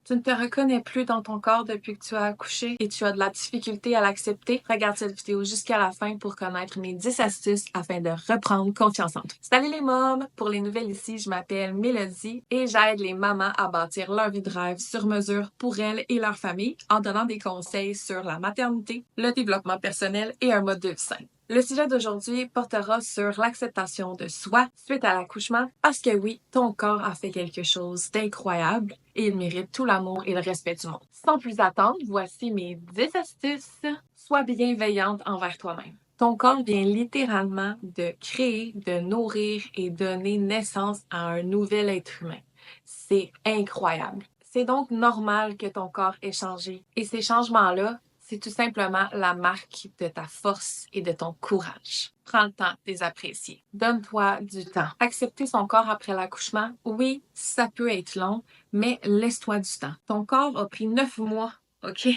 Tu ne te reconnais plus dans ton corps depuis que tu as accouché et tu as de la difficulté à l'accepter? Regarde cette vidéo jusqu'à la fin pour connaître mes 10 astuces afin de reprendre confiance en toi. Salut les mômes! Pour les nouvelles ici, je m'appelle Mélodie et j'aide les mamans à bâtir leur vie de rêve sur mesure pour elles et leur famille en donnant des conseils sur la maternité, le développement personnel et un mode de vie sain. Le sujet d'aujourd'hui portera sur l'acceptation de soi suite à l'accouchement parce que oui, ton corps a fait quelque chose d'incroyable et il mérite tout l'amour et le respect du monde. Sans plus attendre, voici mes 10 astuces. Sois bienveillante envers toi-même. Ton corps vient littéralement de créer, de nourrir et donner naissance à un nouvel être humain. C'est incroyable. C'est donc normal que ton corps ait changé. Et ces changements-là, c'est tout simplement la marque de ta force et de ton courage. Prends le temps de les apprécier. Donne-toi du temps. Accepter son corps après l'accouchement, oui, ça peut être long, mais laisse-toi du temps. Ton corps a pris 9 mois, OK?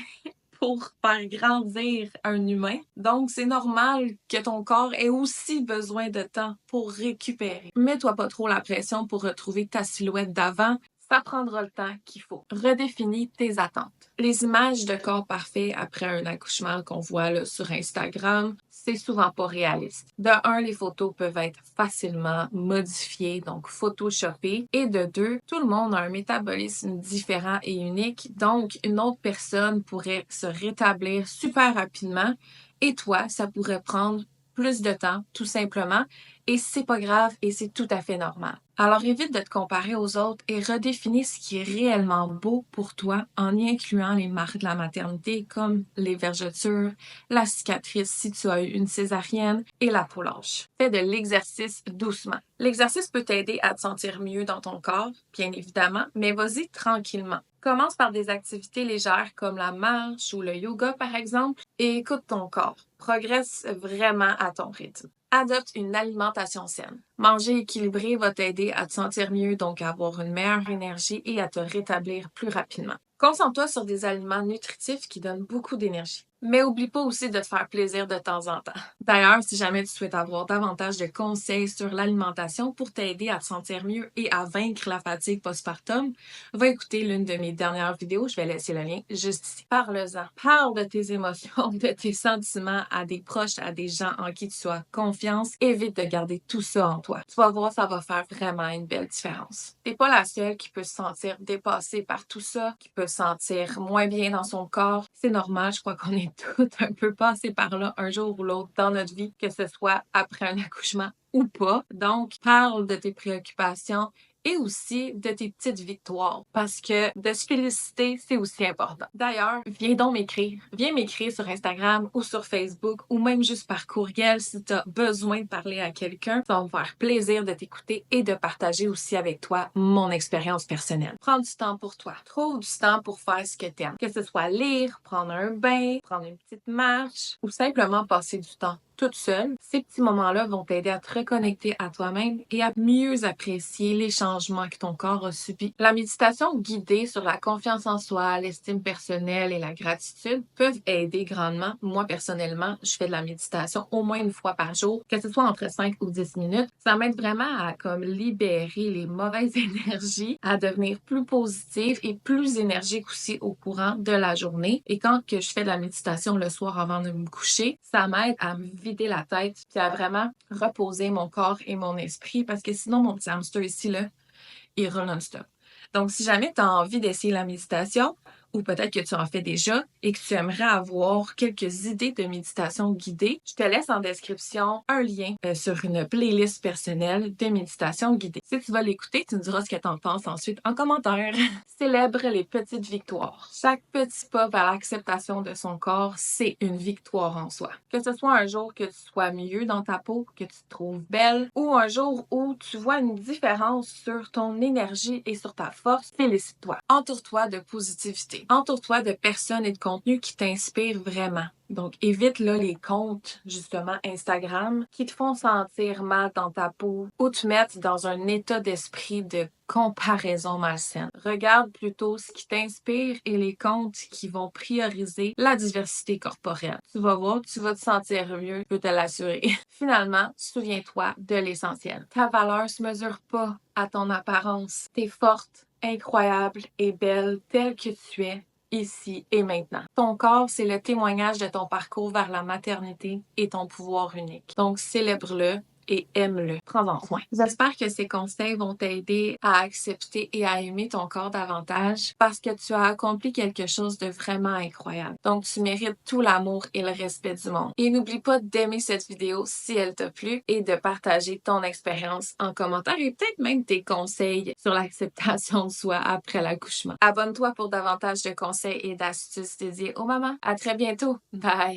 Pour faire grandir un humain. Donc, c'est normal que ton corps ait aussi besoin de temps pour récupérer. Mets-toi pas trop la pression pour retrouver ta silhouette d'avant. Ça prendra le temps qu'il faut. Redéfinis tes attentes. Les images de corps parfait après un accouchement qu'on voit là, sur Instagram, c'est souvent pas réaliste. De un, les photos peuvent être facilement modifiées, donc photoshopées. Et de deux, tout le monde a un métabolisme différent et unique, donc une autre personne pourrait se rétablir super rapidement et toi, ça pourrait prendre plus de temps, tout simplement, et c'est pas grave et c'est tout à fait normal. Alors évite de te comparer aux autres et redéfinis ce qui est réellement beau pour toi en y incluant les marques de la maternité comme les vergetures, la cicatrice si tu as eu une césarienne et la peau lâche. Fais de l'exercice doucement. L'exercice peut t'aider à te sentir mieux dans ton corps, bien évidemment, mais vas-y tranquillement. Commence par des activités légères comme la marche ou le yoga par exemple et écoute ton corps. Progresse vraiment à ton rythme. Adopte une alimentation saine. Manger équilibré va t'aider à te sentir mieux, donc à avoir une meilleure énergie et à te rétablir plus rapidement. Concentre-toi sur des aliments nutritifs qui donnent beaucoup d'énergie. Mais oublie pas aussi de te faire plaisir de temps en temps. D'ailleurs, si jamais tu souhaites avoir davantage de conseils sur l'alimentation pour t'aider à te sentir mieux et à vaincre la fatigue postpartum, va écouter l'une de mes dernières vidéos. Je vais laisser le lien juste ici. Parle-en. Parle de tes émotions, de tes sentiments à des proches, à des gens en qui tu as confiance. Évite de garder tout ça en toi. Tu vas voir, ça va faire vraiment une belle différence. T'es pas la seule qui peut se sentir dépassée par tout ça, qui peut se sentir moins bien dans son corps. C'est normal, je crois qu'on est toutes un peu passées par là un jour ou l'autre dans notre vie, que ce soit après un accouchement ou pas. Donc, parle de tes préoccupations et aussi de tes petites victoires parce que de se féliciter, c'est aussi important. D'ailleurs, viens donc m'écrire. Viens m'écrire sur Instagram ou sur Facebook ou même juste par courriel si tu as besoin de parler à quelqu'un. Ça va me faire plaisir de t'écouter et de partager aussi avec toi mon expérience personnelle. Prends du temps pour toi. Trouve du temps pour faire ce que tu aimes. Que ce soit lire, prendre un bain, prendre une petite marche ou simplement passer du temps toute seule. Ces petits moments-là vont t'aider à te reconnecter à toi-même et à mieux apprécier les changements que ton corps a subis. La méditation guidée sur la confiance en soi, l'estime personnelle et la gratitude peuvent aider grandement. Moi, personnellement, je fais de la méditation au moins une fois par jour, que ce soit entre 5 ou 10 minutes. Ça m'aide vraiment à comme libérer les mauvaises énergies, à devenir plus positive et plus énergique aussi au courant de la journée. Et quand que je fais de la méditation le soir avant de me coucher, ça m'aide à me vider la tête puis à vraiment reposer mon corps et mon esprit parce que sinon mon petit hamster ici là, il roule non-stop. Donc si jamais tu as envie d'essayer la méditation ou peut-être que tu en fais déjà et que tu aimerais avoir quelques idées de méditation guidée, je te laisse en description un lien sur une playlist personnelle de méditation guidée. Si tu vas l'écouter, tu me diras ce que tu en penses ensuite en commentaire. Célèbre les petites victoires. Chaque petit pas vers l'acceptation de son corps, c'est une victoire en soi. Que ce soit un jour que tu sois mieux dans ta peau, que tu te trouves belle, ou un jour où tu vois une différence sur ton énergie et sur ta force, félicite-toi. Entoure-toi de positivité. Entoure-toi de personnes et de contenus qui t'inspirent vraiment. Donc, évite là les comptes, justement, Instagram, qui te font sentir mal dans ta peau ou te mettre dans un état d'esprit de comparaison malsaine. Regarde plutôt ce qui t'inspire et les comptes qui vont prioriser la diversité corporelle. Tu vas voir, tu vas te sentir mieux, je peux te l'assurer. Finalement, souviens-toi de l'essentiel. Ta valeur se mesure pas à ton apparence. T'es forte. incroyable et belle telle que tu es, ici et maintenant. Ton corps, c'est le témoignage de ton parcours vers la maternité et ton pouvoir unique. Donc, célèbre-le et aime-le. Prends-en soin. J'espère que ces conseils vont t'aider à accepter et à aimer ton corps davantage parce que tu as accompli quelque chose de vraiment incroyable. Donc, tu mérites tout l'amour et le respect du monde. Et n'oublie pas d'aimer cette vidéo si elle t'a plu et de partager ton expérience en commentaire et peut-être même tes conseils sur l'acceptation de soi après l'accouchement. Abonne-toi pour davantage de conseils et d'astuces dédiées aux mamans. À très bientôt. Bye!